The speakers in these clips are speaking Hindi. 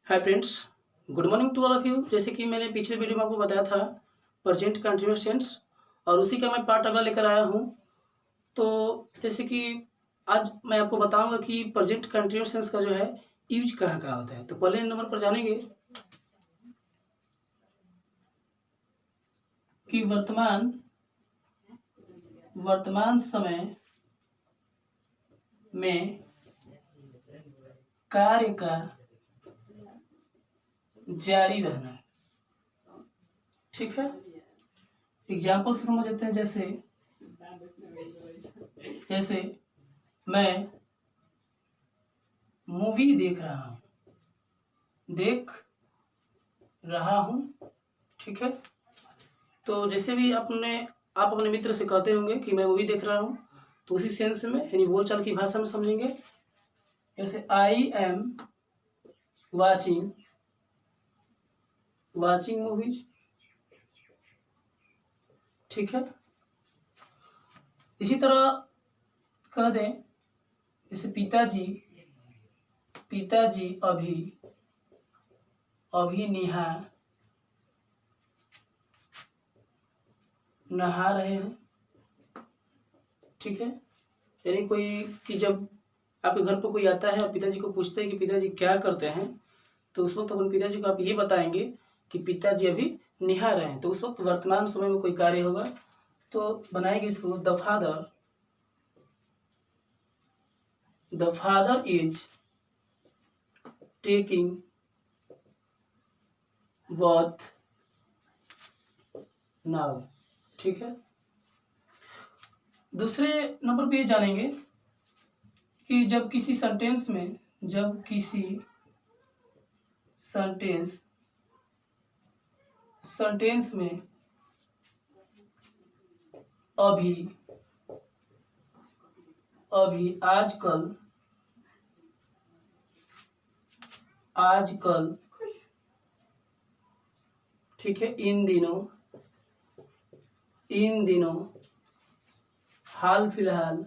Hi friends, good morning to all of you. जैसे कि मैंने पिछले वीडियो में आपको बताया था प्रेजेंट कंटिन्यूअस टेंस और उसी का मैं पार्ट अगला लेकर आया हूँ। तो जैसे कि आज मैं आपको बताऊंगा कि प्रेजेंट कंटिन्यूअस टेंस का जो है यूज कहाँ कहाँ होता है। तो पहले नंबर पर जानेंगे कि वर्तमान वर्तमान समय में कार्य का जारी रहना। ठीक है, एग्जाम्पल से समझ लेते हैं। जैसे जैसे मैं मूवी देख रहा हूँ। ठीक है, तो जैसे भी आप अपने मित्र से कहते होंगे कि मैं मूवी देख रहा हूँ, तो उसी सेंस में यानी बोलचाल की भाषा में समझेंगे। जैसे I am watching watching movies. ठीक है, इसी तरह कह दें जैसे पिताजी पिताजी अभी अभी नहा रहे हैं। ठीक है, यानी कोई कि जब आपके घर पर कोई आता है और पिताजी को पूछते हैं कि पिताजी क्या करते हैं, तो उस वक्त अपन पिताजी को आप ये बताएंगे कि पिताजी अभी नहा रहे हैं। तो उस वक्त वर्तमान समय में कोई कार्य होगा, तो बनाएंगे इसको the father is taking bath now. ठीक है, दूसरे नंबर पे ये जानेंगे कि जब किसी सेंटेंस में अभी अभी आजकल। ठीक है, इन दिनों हाल फिलहाल।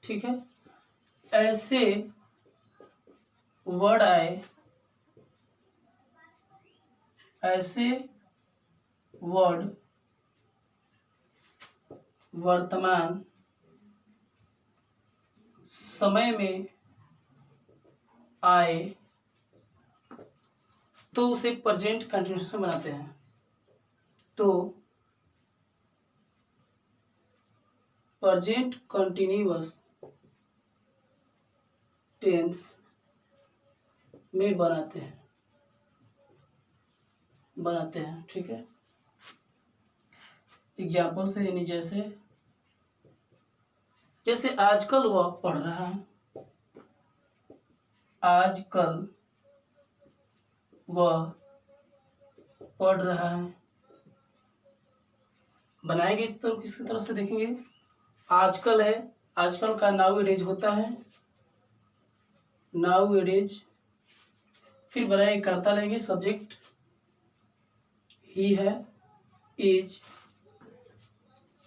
ठीक है, ऐसे वर्ड आए वर्तमान समय में आए तो उसे प्रेजेंट कंटिन्यूअस में बनाते हैं। तो प्रेजेंट कंटिन्यूअस टेंस में बनाते हैं। ठीक है, एग्जाम्पल से यानी जैसे आजकल वह पढ़ रहा है। आजकल वह पढ़ रहा है। बनाएंगे इस तरह किसकी तरह से देखेंगे। आजकल है, आजकल का नाउ एडेज होता है, नाउ एडेज। फिर बनाएंगे कर्ता लेंगे, सब्जेक्ट ही है, इज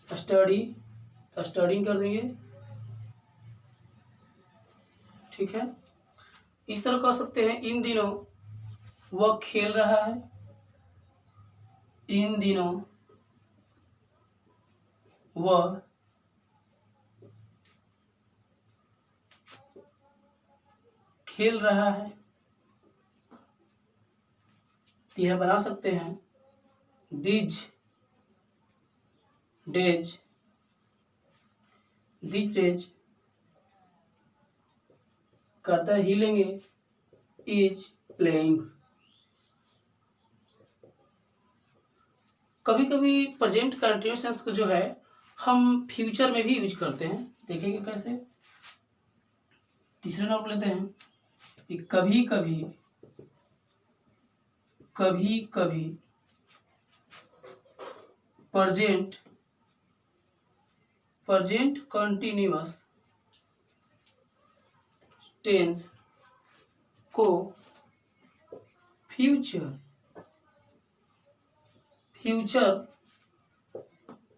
स्टडिंग कर देंगे। ठीक है, इस तरह कह सकते हैं इन दिनों वह खेल रहा है। इन दिनों वह खेल रहा है। तो यह बना सकते हैं दीज डेज करता ही लेंगे, इज प्लेइंग। कभी कभी प्रेजेंट कंटिन्यूअस टेंस को जो है हम फ्यूचर में भी यूज करते हैं। देखेंगे कैसे। तीसरे नंबर लेते हैं कि कभी कभी प्रेजेंट कंटिन्यूअस टेंस को फ्यूचर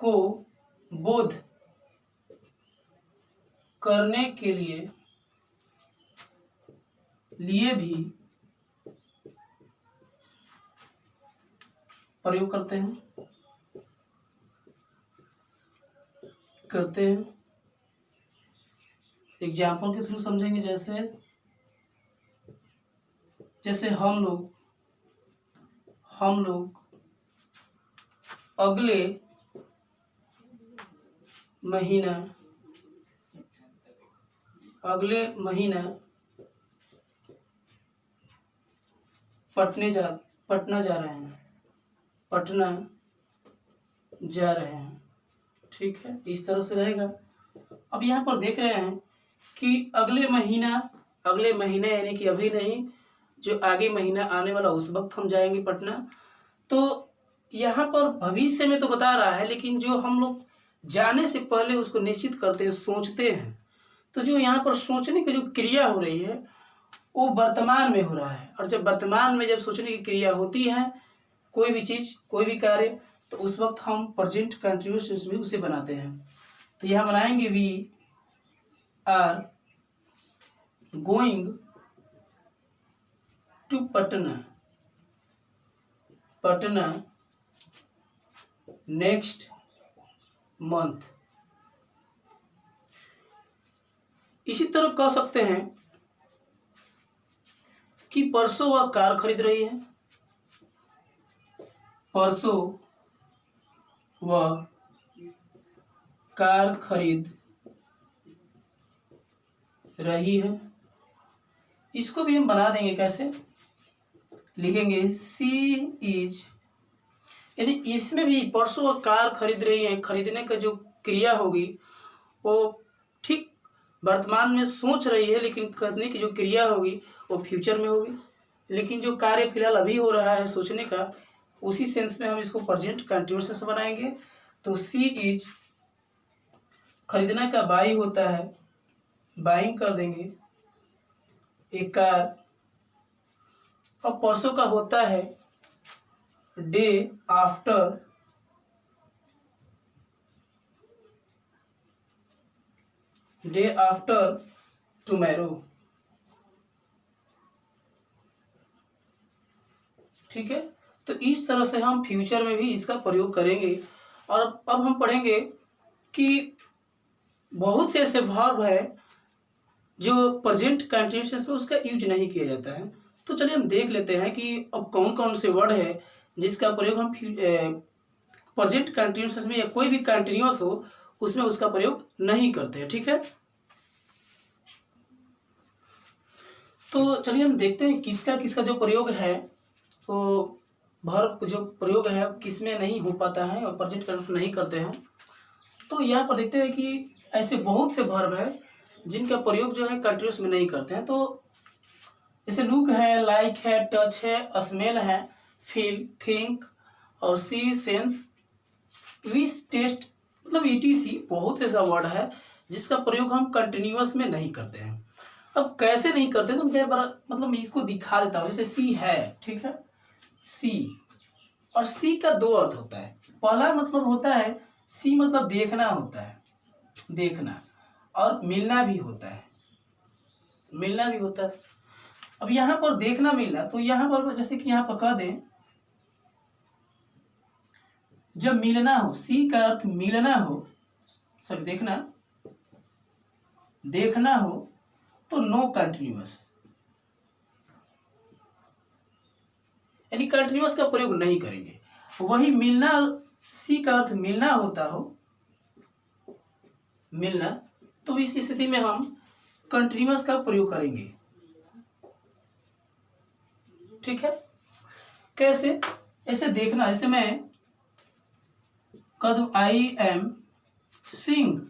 को बोध करने के लिए भी प्रयोग करते हैं। एग्जाम्पल के थ्रू समझेंगे। जैसे हम लोग अगले महीना पटना जा रहे हैं। ठीक है, इस तरह से रहेगा। अब यहाँ पर देख रहे हैं कि अगले महीने यानी कि अभी नहीं, जो आगे महीना आने वाला उस वक्त हम जाएंगे पटना। तो यहाँ पर भविष्य में तो बता रहा है, लेकिन जो हम लोग जाने से पहले उसको निश्चित करते हैं, सोचते हैं। तो जो यहाँ पर सोचने की जो क्रिया हो रही है वो वर्तमान में हो रहा है। और जब वर्तमान में जब सोचने की क्रिया होती है, कोई भी चीज़, कोई भी कार्य, तो उस वक्त हम प्रेजेंट कंटिन्यूअस टेंस में उसे बनाते हैं। तो यहाँ बनाएंगे we are going to Patna next month. इसी तरह कह सकते हैं कि परसों वह कार खरीद रही है। परसों वह कार खरीद रही है। इसको भी हम बना देंगे। कैसे लिखेंगे? सी इज, यानी इसमें भी परसों वह कार खरीद रही है, खरीदने का जो क्रिया होगी वो ठीक वर्तमान में सोच रही है, लेकिन करने की जो क्रिया होगी वो फ्यूचर में होगी। लेकिन जो कार्य फिलहाल अभी हो रहा है सोचने का, उसी सेंस में हम इसको प्रेजेंट कंटिन्यूअस से बनाएंगे। तो सी इज खरीदना का बाई होता है, बाइंग कर देंगे एक कार। और परसों का होता है डे आफ्टर टुमारो। ठीक है, तो इस तरह से हम फ्यूचर में भी इसका प्रयोग करेंगे। और अब हम पढ़ेंगे कि बहुत से ऐसे वर्ब है जो प्रेजेंट कंटिन्यूअस में उसका यूज नहीं किया जाता है। तो चलिए हम देख लेते हैं कि अब कौन कौन से वर्ड है जिसका प्रयोग हम प्रेजेंट कंटिन्यूअस में या कोई भी कंटिन्यूअस हो उसमें उसका प्रयोग नहीं करते हैं। ठीक है, तो चलिए हम देखते हैं किसका किसका जो प्रयोग है, तो वर्ब जो प्रयोग है किस में नहीं हो पाता है और प्रेजेंट कंटिन्यूअस नहीं करते हैं। तो यहाँ पर देखते हैं कि ऐसे बहुत से वर्ब है जिनका प्रयोग जो है कंटिन्यूअस में नहीं करते हैं। तो जैसे लुक है, लाइक है, टच है, स्मेल है, फील, थिंक और सी, सेंस, विश, टेस्ट, मतलब ईटीसी बहुत से ऐसा वर्ड है जिसका प्रयोग हम कंटिन्यूअस में नहीं करते हैं। अब कैसे नहीं करते हैं तो मुझे मतलब मैं इसको दिखा देता हूँ। जैसे सी है, ठीक है, सी, और सी का दो अर्थ होता है। पहला मतलब होता है सी मतलब देखना होता है, देखना, और मिलना भी होता है, मिलना भी होता है। अब यहाँ पर देखना मिलना, तो यहाँ पर जैसे कि यहाँ पर कह दें जब मिलना हो, सी का अर्थ मिलना हो, सब देखना, देखना हो तो नो कंटिन्यूअस, यानी कंटिन्यूअस का प्रयोग नहीं करेंगे। वही मिलना, सी का अर्थ मिलना होता हो, मिलना, तो इस स्थिति में हम कंटिन्यूअस का प्रयोग करेंगे। ठीक है, कैसे? ऐसे देखना, ऐसे मैं कह दूं I am seeing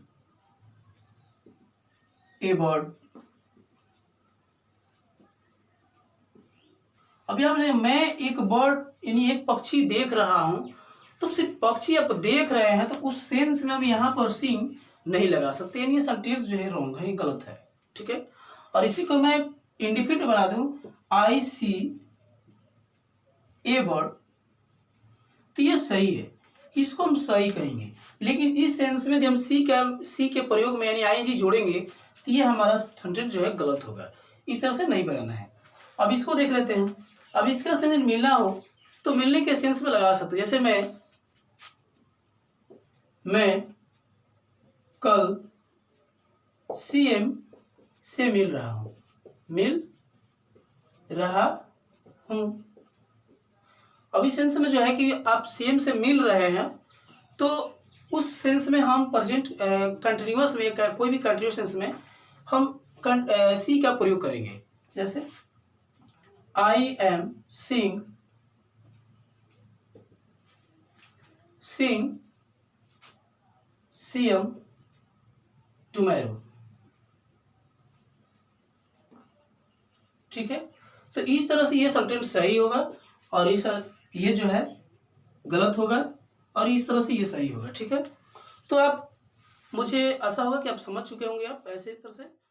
a bird. अभी हमने मैं एक बर्ड यानी एक पक्षी देख रहा हूं, तो सिर्फ पक्षी आप देख रहे हैं तो उस सेंस में हम यहाँ पर सीइंग नहीं लगा सकते, यानी सेंटेंस जो है रॉन्ग है, गलत है। ठीक है, और इसी को मैं इंडिफिनिट बना दूं आई सी ए बर्ड, तो ये सही है। इसको हम सही कहेंगे। लेकिन इस सेंस में यदि हम सी के प्रयोग में यानी आईएनजी जोड़ेंगे तो ये हमारा सेंटेंस जो है गलत होगा। इस तरह से नहीं बनाना है। अब इसको देख लेते हैं। अब इसका सेंस मिलना हो तो मिलने के सेंस में लगा सकते, जैसे मैं कल सीएम से मिल रहा हूं। अब इस सेंस में जो है कि आप सीएम से मिल रहे हैं तो उस सेंस में हम प्रेजेंट कंटिन्यूअस में कोई भी कंटिन्यूअस सेंस में हम सी का प्रयोग करेंगे। जैसे I am seeing CM tomorrow. ठीक है, तो इस तरह से ये सेंटेंस सही होगा और ये जो है गलत होगा और इस तरह से ये सही होगा। ठीक है, तो आप मुझे आशा होगा कि आप समझ चुके होंगे आप ऐसे इस तरह से।